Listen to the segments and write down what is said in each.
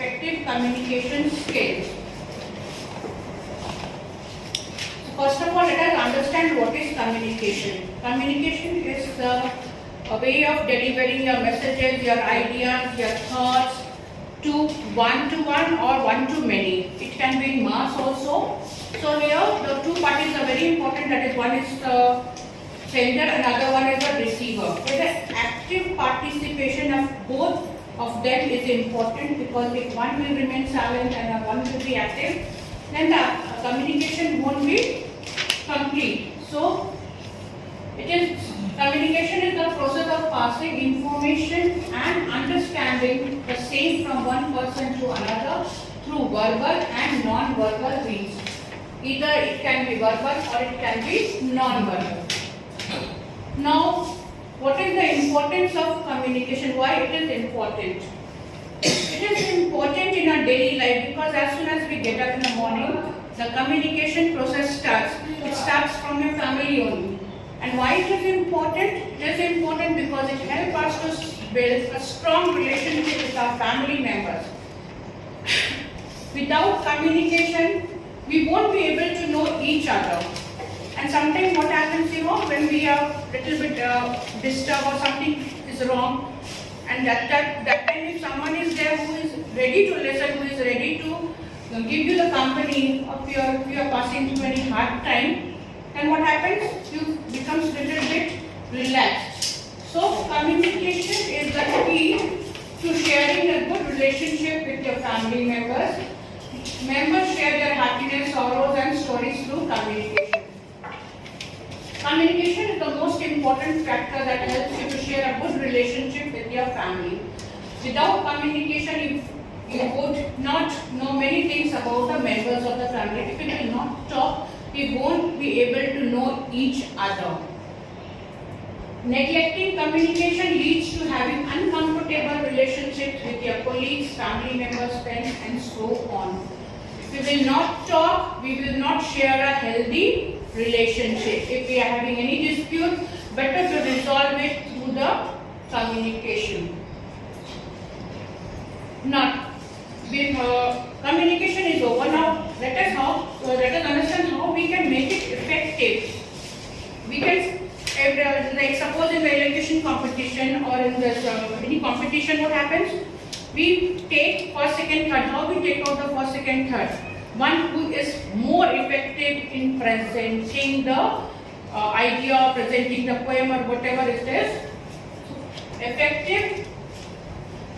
effective communication skills. So first of all, let us understand what is communication. Communication is a way of delivering your messages, your ideas, your thoughts to one or one-to-many. It can be in mass also. So here the two parties are very important. That is, one is the sender and other one is the receiver. So the active participation of both of them is important, because if one will remain silent and one will be active, then the communication won't be complete. So communication is the process of passing information and understanding the same from one person to another through verbal and non-verbal means. Either it can be verbal or it can be non-verbal. Now, what is the importance of communication? Why it is important? It is important in our daily life, because as soon as we get up in the morning, the communication process starts. It starts from your family only. And why it is important? It is important because it helps us to build a strong relationship with our family members. Without communication, we won't be able to know each other. And sometimes what happens, when we are little bit disturbed or something is wrong, and that time if someone is there who is ready to listen, who is ready to give you the company of you are passing through any hard time, then what happens? You becomes little bit relaxed. So communication is the key to sharing a good relationship with your family members. Members share their happiness, sorrows and stories through communication. Communication is the most important factor that helps you to share a good relationship with your family. Without communication, you would not know many things about the members of the family. If we will not talk, we won't be able to know each other. Neglecting communication leads to having uncomfortable relationships with your colleagues, family members, friends and so on. If we will not talk, we will not share a healthy relationship. If we are having any dispute, better to resolve it through the communication. Now, communication is over. Now, let us understand how we can make it effective. We can, like suppose in the elocution competition or in this any competition, what happens? We take first, second, third. How we take out the first, second, third? One who is more effective in presenting the idea, presenting the poem or whatever it is. Effective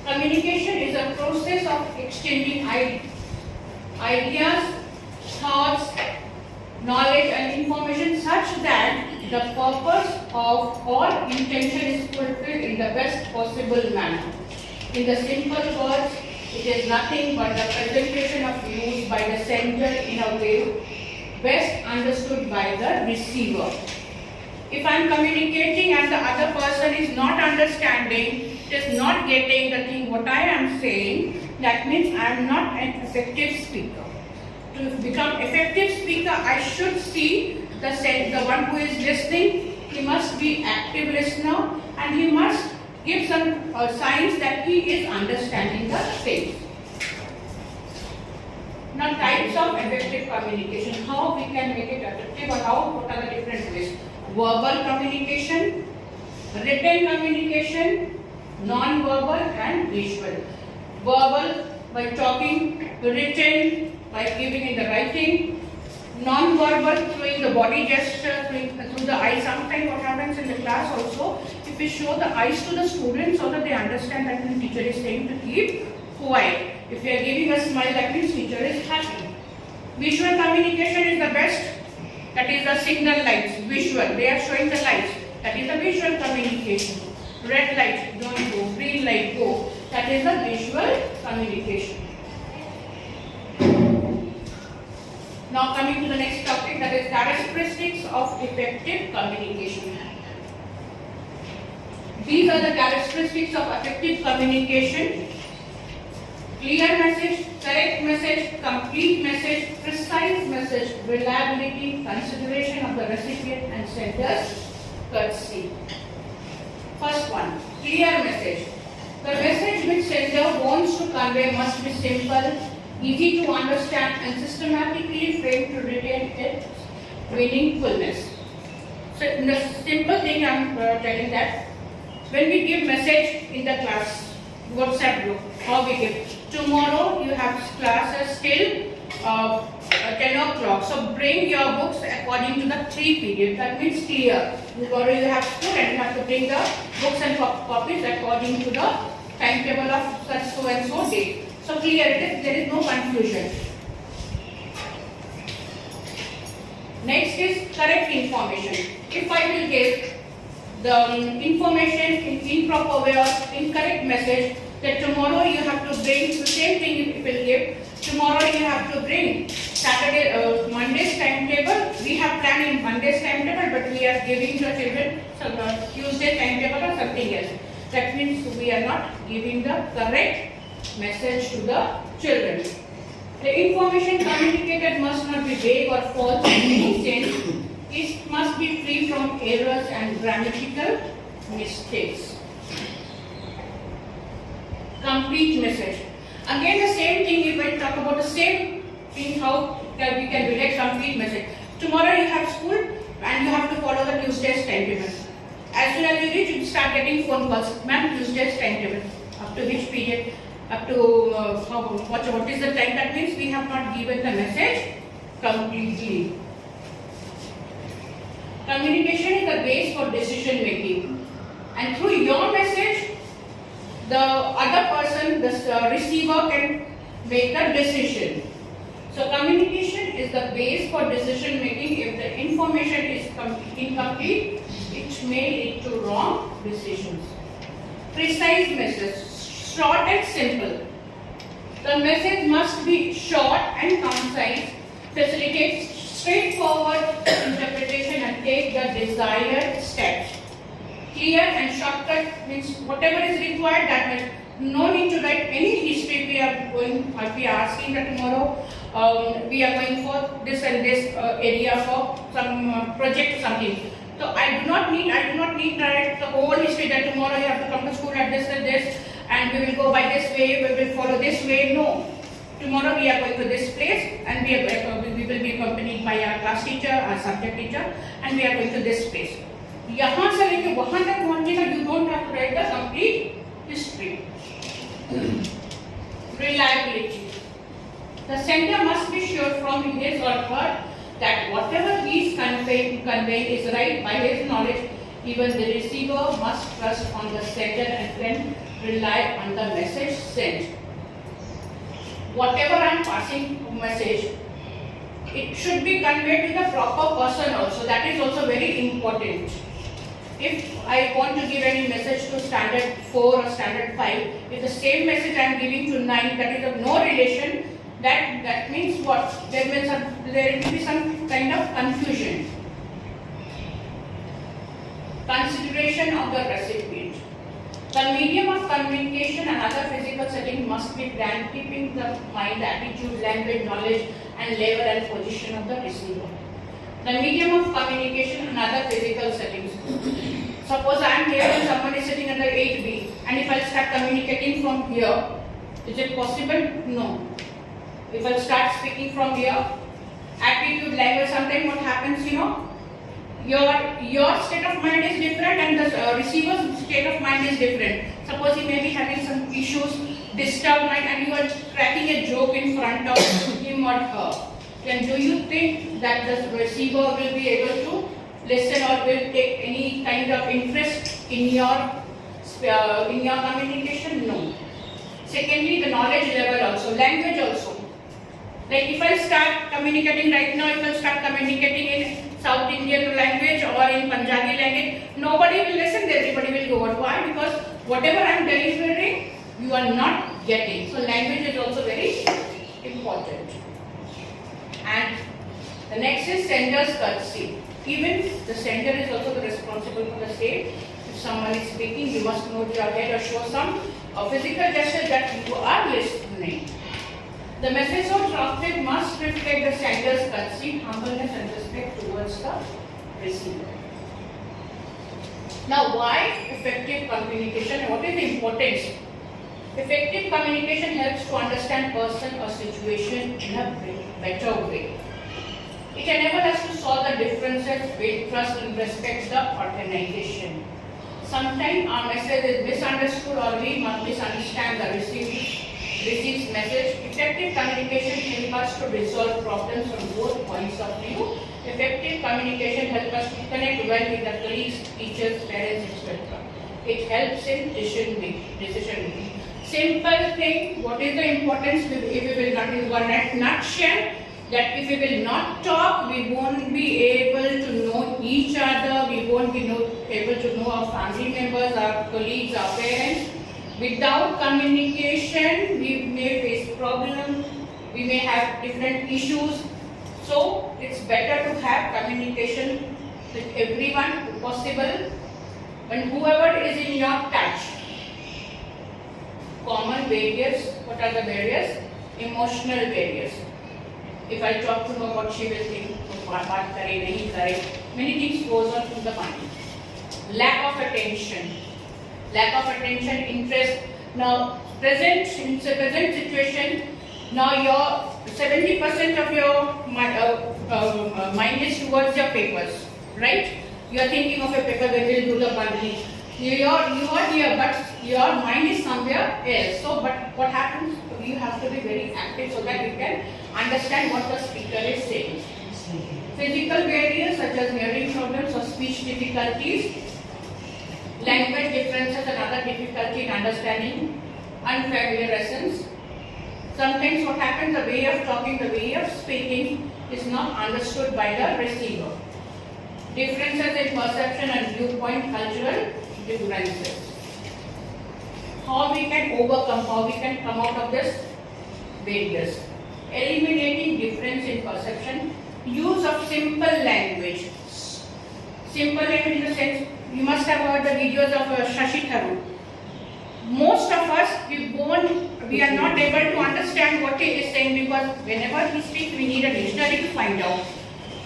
communication is a process of exchanging ideas, thoughts, knowledge and information such that the purpose of all intention is fulfilled in the best possible manner. In the simple words, it is nothing but the presentation of views by the sender in a way best understood by the receiver. If I am communicating and the other person is not understanding, is not getting the thing what I am saying, that means I am not an effective speaker. To become effective speaker, I should see the one who is listening. He must be active listener and he must give some signs that he is understanding the things. Now, types of effective communication. How we can make it effective, or what are the different ways? Verbal communication, written communication, non-verbal and visual. Verbal by talking, written by giving in the writing, non-verbal through the body gesture, through the eye. Sometimes what happens in the class also, if we show the eyes to the students so that they understand that the teacher is saying to keep quiet. If we are giving a smile, that means teacher is happy. Visual communication is the best. That is the signal lights, visual. They are showing the lights. That is the visual communication. Red light, don't go. Green light, go. That is the visual communication. Now coming to the next topic, that is characteristics of effective communication. These are the characteristics of effective communication. Clear message, correct message, complete message, precise message, reliability, consideration of the recipient and sender's courtesy. First one, clear message. The message which sender wants to convey must be simple, easy to understand, and systematically framed to retain its meaningfulness. So, in the simple thing I am telling that when we give message in the class, WhatsApp group, how we give. Tomorrow you have classes till 10 o'clock. So bring your books according to the 3 period. That means clear. Tomorrow you have school and you have to bring the books and copies according to the timetable of such so and so date. So clear it is, there is no confusion. Next is correct information. If I will give the information in improper way or incorrect message, that tomorrow you have to bring the same thing it will give. Tomorrow you have to bring Monday's timetable. We have planned in Monday's timetable, but we are giving the children some Tuesday timetable or something else. That means we are not giving the correct message to the children. The information communicated must not be vague or false in any sense. It must be free from errors and grammatical mistakes. Complete message. Again the same thing, if I talk about the same thing, how we can relate complete message. Tomorrow you have school and you have to follow the Tuesday's timetable. As soon as you reach, you start getting phone calls. Ma'am, Tuesday's timetable. Up to which period? Up to what is the time? That means we have not given the message completely. Communication is the base for decision making. And through your message, the other person, the receiver, can make the decision. So communication is the base for decision making. If the information is incomplete, it may lead to wrong decisions. Precise message, short and simple. The message must be short and concise, facilitate straightforward interpretation and take the desired steps. Clear and shortcut means whatever is required, that means no need to write any history. We are asking that tomorrow we are going for this and this area for some project or something. So I do not need to write the whole history that tomorrow you have to come to school at this and this and we will go by this way, we will follow this way. No. Tomorrow we are going to this place and we will be accompanied by our class teacher, our subject teacher, and we are going to this place. यहाँ से लेके वहाँ तक पहुँचने का you don't have to write the complete history. Reliability. The sender must be sure from his or her that whatever he is conveying is right by his knowledge. Even the receiver must trust on the sender and then rely on the message sent. Whatever I am passing message, it should be conveyed to the proper person also. That is also very important. If I want to give any message to standard 4 or standard 5, if the same message I am giving to 9, that is of no relation, that means what? There will be some kind of confusion. Consideration of the recipient. The medium of communication and other physical setting must be planned, keeping in mind the attitude, language, knowledge, and level and position of the receiver. The medium of communication and other physical settings. Suppose I am here and someone is sitting under 8B, and if I start communicating from here, is it possible? No. If I start speaking from here, attitude, language, sometimes what happens, your state of mind is different and the receiver's state of mind is different. Suppose he may be having some issues, disturbed mind, and you are cracking a joke in front of him or her. Then do you think that the receiver will be able to listen or will take any kind of interest in your communication? No. Secondly, the knowledge level also, language also. Like if I start communicating right now, if I start communicating in South Indian language or in Punjabi language, nobody will listen, everybody will go out. Why? Because whatever I am delivering, you are not getting. So language is also very important. And the next is sender's courtesy. Even the sender is also responsible for the same. If someone is speaking, you must nod your head or show some physical gesture that you are listening. The message or drafted must reflect the sender's courtesy, humbleness and respect towards the receiver. Now, why effective communication and what is the importance Effective communication helps to understand person or situation in a better way. It enables us to solve the differences, build trust and respect the organization. Sometimes our message is misunderstood or we must misunderstand the receives message. Effective communication helps us to resolve problems from both points of view. Effective communication helps us to connect well with the colleagues, teachers, parents, etc. It helps in decision making. Simple thing, what is the importance if we will not in one nutshell, that if we will not talk, we won't be able to know each other, we won't be able to know our family members, our colleagues, our parents. Without communication, we may face problems, we may have different issues. So, it's better to have communication with everyone if possible and whoever is in your touch. Common barriers, what are the barriers? Emotional barriers. If I talk to her, what she will think, many things goes on in the mind. Lack of attention, interest. Now, in the present situation, now your 70% of your mind is towards your papers, right? You are thinking of a paper when you will do the bundling. You are here, but your mind is somewhere else. So, but what happens? You have to be very active so that you can understand what the speaker is saying. Physical barriers such as hearing problems or speech difficulties, language differences and other difficulty in understanding unfamiliar lessons. Sometimes what happens, the way of talking, the way of speaking is not understood by the receiver. Differences in perception and viewpoint, cultural differences. How we can overcome, how we can come out of this barriers. Eliminating difference in perception, use of simple language. Simple language in the sense, you must have heard the videos of Shashi Tharoor. Most of us, we are not able to understand what he is saying because whenever he speaks, we need a dictionary to find out.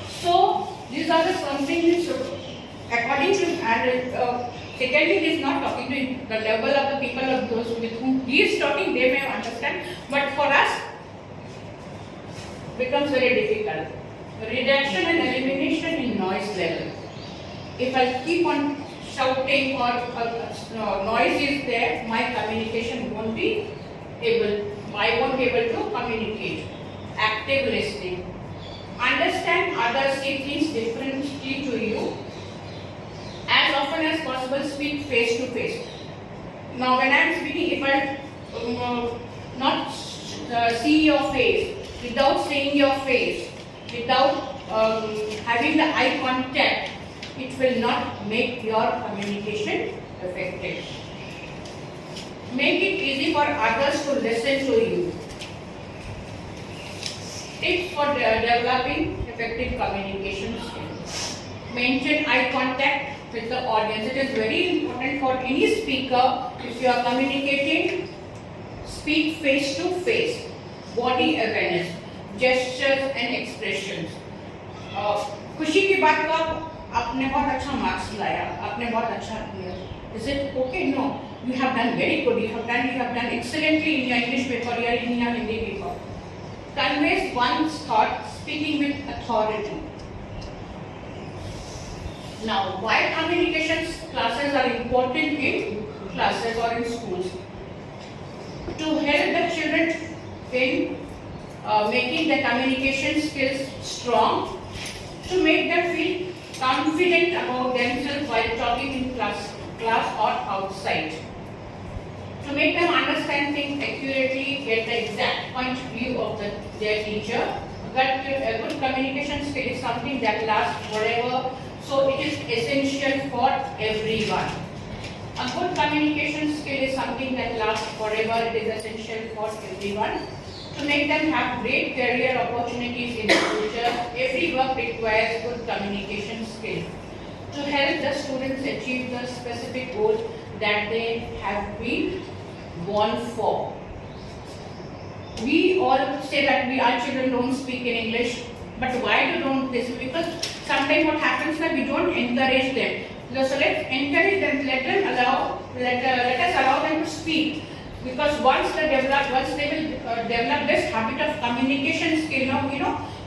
So, these are the something which, according to, and secondly, he is not talking to the level of the people of those with whom he is talking, they may understand, but for us, becomes very difficult. Reduction and elimination in noise level. If I keep on shouting or noise is there, my communication won't be able, I won't be able to communicate. Active listening. Understand others see things differently to you. As often as possible, speak face to face. Now, when I am speaking, if I not see your face, without seeing your face, without having the eye contact, it will not make your communication effective. Make it easy for others to listen to you. Tips for developing effective communication skills. Maintain eye contact with the audience. It is very important for any speaker, if you are communicating, speak face to face. Body awareness, gestures and expressions. खुशी की बात को आपने बहुत अच्छा marks लाया, आपने बहुत अच्छा किया. Is it okay? No. You have done very good. You have done excellently in your English paper or in your Hindi paper. Conveys one's thought, speaking with authority. Now, why communication classes are important in classes or in schools? To help the children in making the communication skills strong, to make them feel confident about themselves while talking in class or outside, to make them understand things accurately, get the exact point of view of their teacher. But a good communication skill is something that lasts forever, so it is essential for everyone. A good communication skill is something that lasts forever, it is essential for everyone. To make them have great career opportunities in the future, every work requires good communication skill. To help the students achieve the specific goal that they have been born for. We all say that our children don't speak in English, but why don't this? Because sometimes what happens is that we don't encourage them. So let's encourage them, let us allow them to speak. Because once they will develop this habit of communication skill, now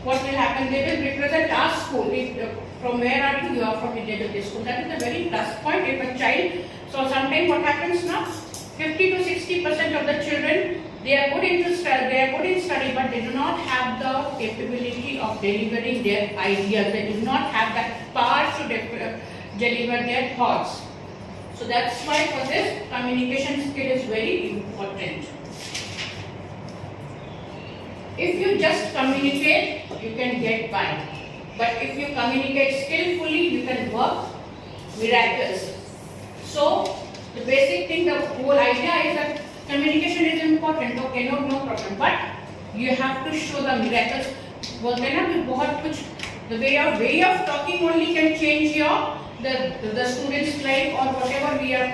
what will happen? They will represent our school. From where are you? You are from Vidya school. That is a very plus point if a child. So sometimes what happens now? 50 to 60% of the children, they are good in study, but they do not have the capability of delivering their ideas. They do not have that power to deliver their thoughts. So that's why for this communication skill is very important. If you just communicate, you can get by. But if you communicate skillfully, you can work miracles. So the basic thing, the whole idea is that communication is important. Okay, no problem. But you have to show the miracles. The way of talking only can change the student's life, or whatever we are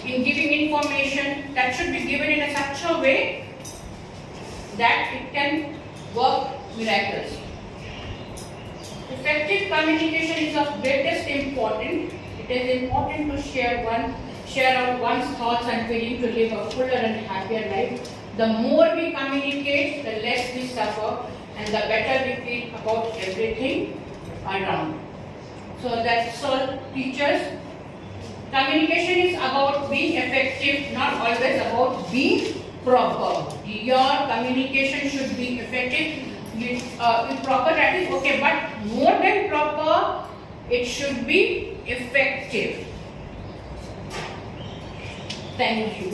in giving information, that should be given in such a way that it can work miracles. Effective communication is of greatest importance. It is important to share out one's thoughts and feelings to live a fuller and happier life. The more we communicate, the less we suffer, and the better we feel about everything around. So that's all, teachers. Communication is about being effective, not always about being proper. Your communication should be effective. Proper, that is okay, but more than proper, it should be effective. Thank you.